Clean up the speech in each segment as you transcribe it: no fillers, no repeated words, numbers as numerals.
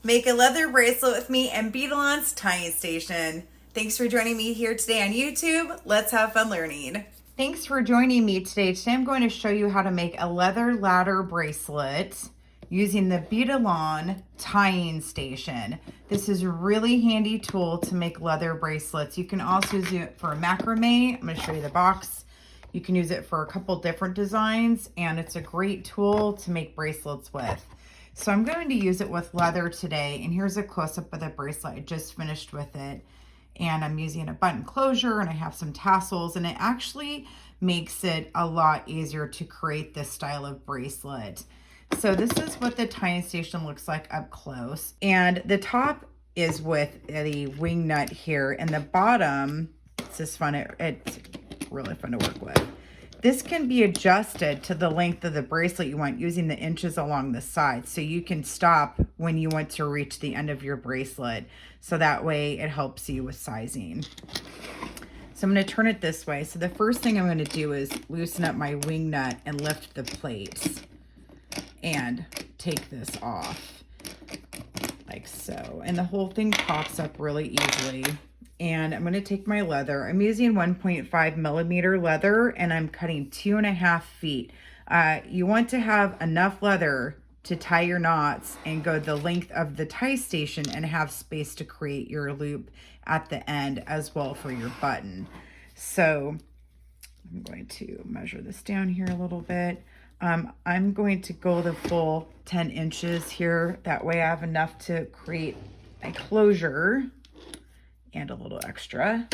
Make a leather bracelet with me and Beadalon's Tying Station. Thanks for joining me here today on YouTube. Let's have fun learning. Thanks for joining me today. Today I'm going to show you how to make a leather ladder bracelet using the Beadalon Tying Station. This is a really handy tool to make leather bracelets. You can also use it for macrame. I'm going to show you the box. You can use it for a couple different designs, and it's a great tool to make bracelets with. So I'm going to use it with leather today, and here's a close-up of the bracelet. I just finished with it, and I'm using a button closure, and I have some tassels, and it actually makes it a lot easier to create this style of bracelet. So this is what the tying station looks like up close, and the top is with the wing nut here, and the bottom, it's just fun. It's really fun to work with. This can be adjusted to the length of the bracelet you want using the inches along the side. So you can stop when you want to reach the end of your bracelet. So that way it helps you with sizing. So I'm going to turn it this way. So the first thing I'm going to do is loosen up my wing nut and lift the plates and take this off like so. And the whole thing pops up really easily. And I'm going to take my leather. I'm using 1.5 millimeter leather, and I'm cutting 2.5 feet. You want to have enough leather to tie your knots and go the length of the tie station and have space to create your loop at the end as well for your button. So I'm going to measure this down here a little bit. I'm going to go the full 10 inches here. That way I have enough to create a closure and a little extra.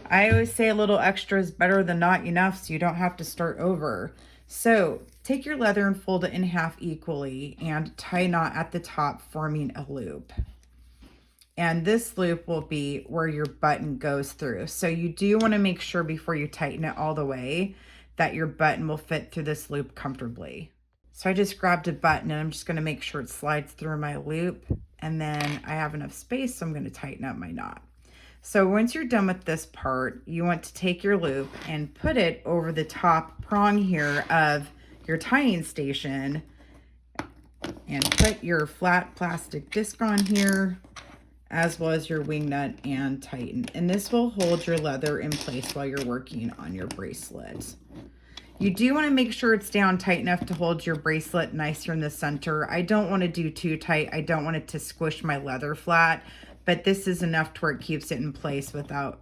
I always say a little extra is better than not enough, so you don't have to start over. So take your leather and fold it in half equally and tie a knot at the top, forming a loop. And this loop will be where your button goes through. So you do want to make sure before you tighten it all the way that your button will fit through this loop comfortably. So I just grabbed a button, and I'm just going to make sure it slides through my loop, and then I have enough space, so I'm going to tighten up my knot. So once you're done with this part, you want to take your loop and put it over the top prong here of your tying station and put your flat plastic disc on here as well as your wing nut and tighten. And this will hold your leather in place while you're working on your bracelet. You do want to make sure it's down tight enough to hold your bracelet nice here in the center. I don't want to do too tight. I don't want it to squish my leather flat, but this is enough to where it keeps it in place without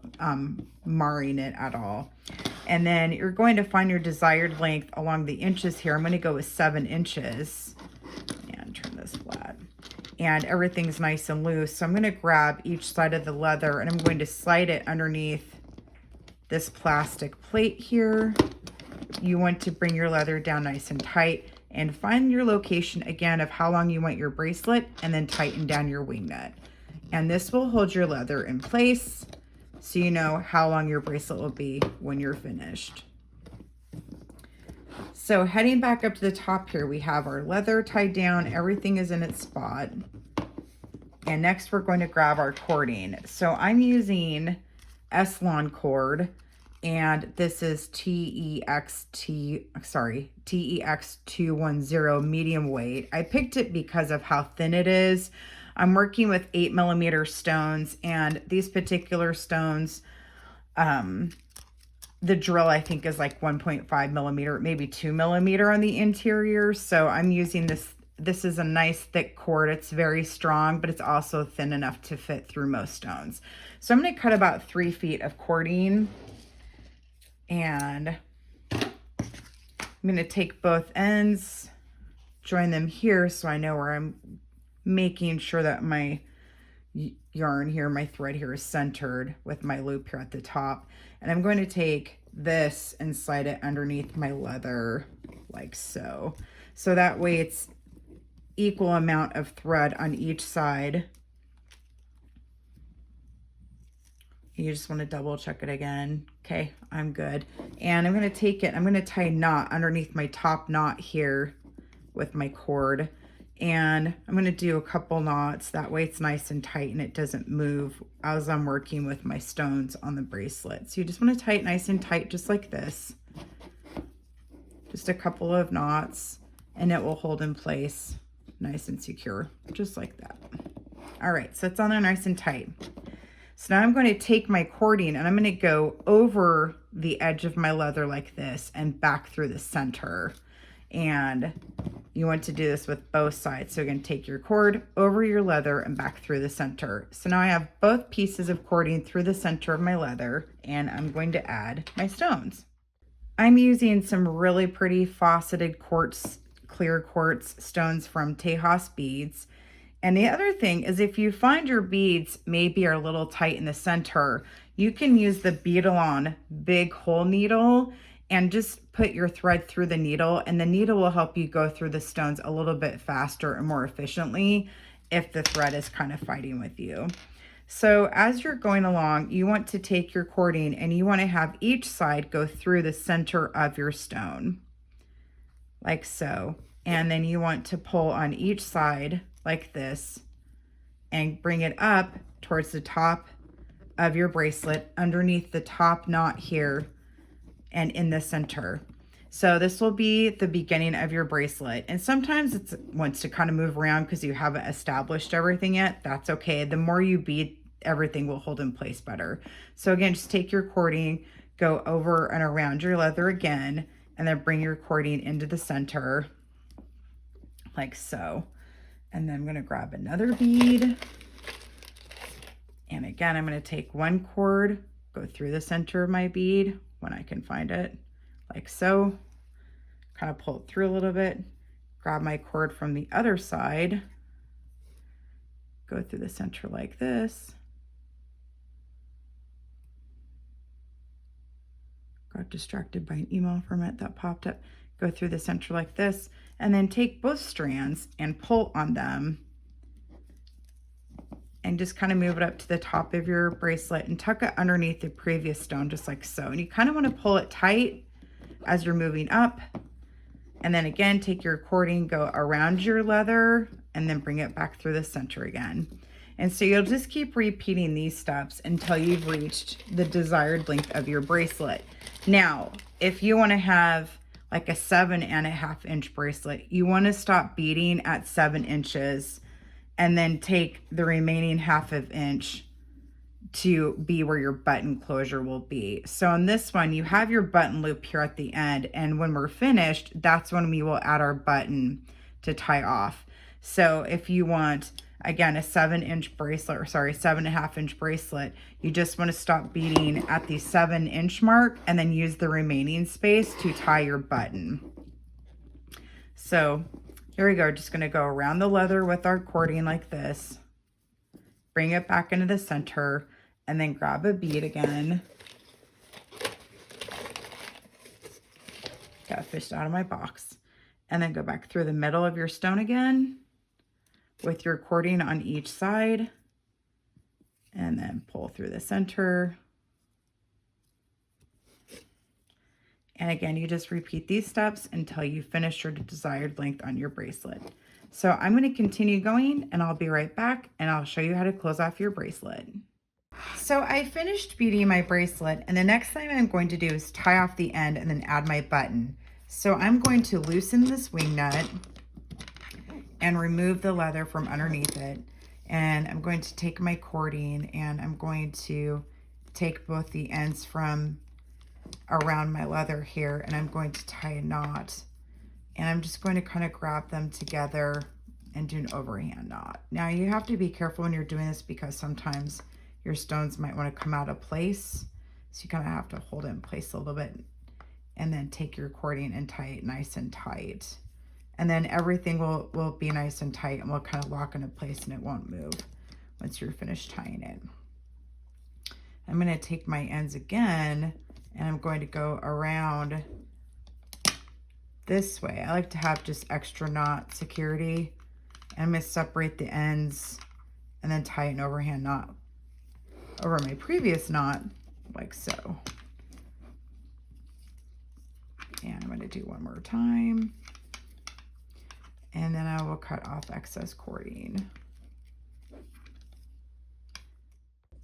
marring it at all. And then you're going to find your desired length along the inches here. I'm going to go with 7 inches and turn this flat. And everything's nice and loose. So I'm going to grab each side of the leather, and I'm going to slide it underneath this plastic plate here. You want to bring your leather down nice and tight and find your location again of how long you want your bracelet, and then tighten down your wing nut. And this will hold your leather in place so you know how long your bracelet will be when you're finished. So heading back up to the top here, we have our leather tied down. Everything is in its spot. And next we're going to grab our cording. So I'm using Slon cord, and this is TEX210 medium weight. I picked it because of how thin it is. I'm working with 8 millimeter stones, and these particular stones, the drill I think is like 1.5 millimeter, maybe 2 millimeter on the interior. So I'm using this. This is a nice thick cord. It's very strong, but it's also thin enough to fit through most stones. So I'm going to cut about 3 feet of cording, and I'm going to take both ends, join them here so I know where I'm making sure that my yarn here, my thread here is centered with my loop here at the top. And I'm going to take this and slide it underneath my leather like so. So that way it's equal amount of thread on each side. You just want to double check it again. Okay, I'm good. And I'm going to take it, I'm going to tie a knot underneath my top knot here with my cord. And I'm going to do a couple knots. That way it's nice and tight and it doesn't move as I'm working with my stones on the bracelet. So you just want to tie it nice and tight, just like this. Just a couple of knots, and it will hold in place nice and secure, just like that. All right, so it's on there nice and tight. So now I'm going to take my cording and I'm going to go over the edge of my leather like this and back through the center. And you want to do this with both sides. So you're going to take your cord over your leather and back through the center. So now I have both pieces of cording through the center of my leather, and I'm going to add my stones. I'm using some really pretty faceted quartz, clear quartz stones from Tejas Beads. And the other thing is, if you find your beads maybe are a little tight in the center, you can use the Beadalon big hole needle and just put your thread through the needle, and the needle will help you go through the stones a little bit faster and more efficiently if the thread is kind of fighting with you. So as you're going along, you want to take your cording and you want to have each side go through the center of your stone, like so. And then you want to pull on each side like this and bring it up towards the top of your bracelet, underneath the top knot here and in the center. So this will be the beginning of your bracelet. And sometimes it wants to kind of move around because you haven't established everything yet. That's okay. The more you bead, everything will hold in place better. So again, just take your cording, go over and around your leather again, and then bring your cording into the center like so. And then I'm going to grab another bead. And again, I'm going to take one cord, go through the center of my bead when I can find it, like so. Kind of pull it through a little bit, grab my cord from the other side, go through the center like this. Got distracted by an email from it that popped up. Go through the center like this, and then take both strands and pull on them and just kind of move it up to the top of your bracelet and tuck it underneath the previous stone, just like so. And you kind of want to pull it tight as you're moving up. And then again, take your cording, go around your leather, and then bring it back through the center again. And so you'll just keep repeating these steps until you've reached the desired length of your bracelet. Now, if you want to have like a 7.5 inch bracelet, you want to stop beading at 7 inches and then take the remaining 1/2 inch to be where your button closure will be. So on this one, you have your button loop here at the end, and when we're finished, that's when we will add our button to tie off. So if you want, again, a 7-inch bracelet, or sorry, 7.5 inch bracelet, you just want to stop beading at the 7-inch mark and then use the remaining space to tie your button. So here we go. Just going to go around the leather with our cording like this, bring it back into the center, and then grab a bead again. Got fished out of my box. And then go back through the middle of your stone again with your cording on each side, and then pull through the center. And again, you just repeat these steps until you finish your desired length on your bracelet. So I'm going to continue going, and I'll be right back, and I'll show you how to close off your bracelet. So I finished beading my bracelet, and the next thing I'm going to do is tie off the end and then add my button. So I'm going to loosen this wingnut and remove the leather from underneath it. And I'm going to take my cording and I'm going to take both the ends from around my leather here, and I'm going to tie a knot. And I'm just going to kind of grab them together and do an overhand knot. Now you have to be careful when you're doing this because sometimes your stones might want to come out of place. So you kind of have to hold it in place a little bit and then take your cording and tie it nice and tight. And then everything will be nice and tight and will kind of lock into place and it won't move once you're finished tying it. I'm going to take my ends again and I'm going to go around this way. I like to have just extra knot security. And I'm going to separate the ends and then tie an overhand knot over my previous knot like so. And I'm going to do one more time. And then I will cut off excess cording.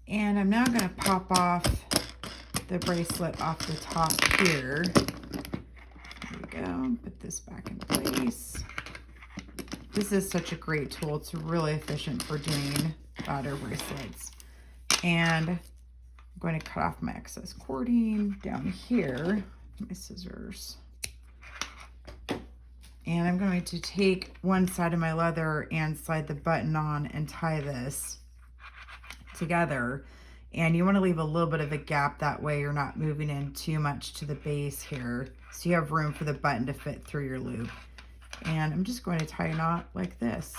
And I'm now going to pop off the bracelet off the top here. There we go. Put this back in place. This is such a great tool. It's really efficient for doing ladder bracelets. And I'm going to cut off my excess cording down here, my scissors. And I'm going to take one side of my leather and slide the button on and tie this together. And you want to leave a little bit of a gap, that way you're not moving in too much to the base here, so you have room for the button to fit through your loop. And I'm just going to tie a knot like this.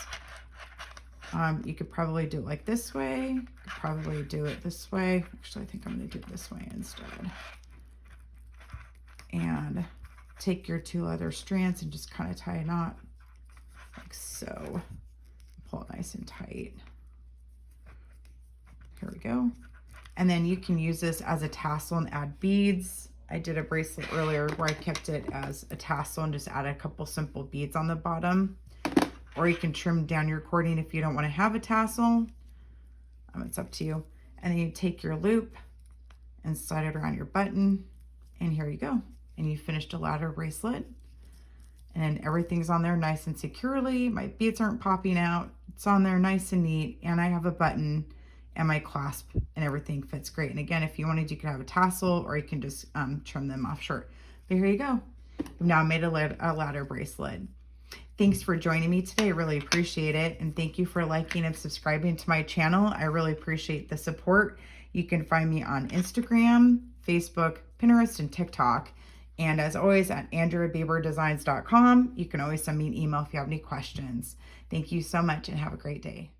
You could probably do it like this way. You could probably do it this way. Actually, I think I'm going to do it this way instead. And take your 2 leather strands and just kind of tie a knot like so. Pull it nice and tight. Here we go. And then you can use this as a tassel and add beads. I did a bracelet earlier where I kept it as a tassel and just added a couple simple beads on the bottom. Or you can trim down your cording if you don't want to have a tassel. It's up to you. And then you take your loop and slide it around your button. And here you go. And you finished a ladder bracelet. And everything's on there nice and securely. My beads aren't popping out. It's on there nice and neat. And I have a button and my clasp and everything fits great. And again, if you wanted, you could have a tassel or you can just trim them off short. But here you go. You've now made a ladder bracelet. Thanks for joining me today. I really appreciate it. And thank you for liking and subscribing to my channel. I really appreciate the support. You can find me on Instagram, Facebook, Pinterest, and TikTok. And as always, at AndriaBieberDesigns.com. You can always send me an email if you have any questions. Thank you so much and have a great day.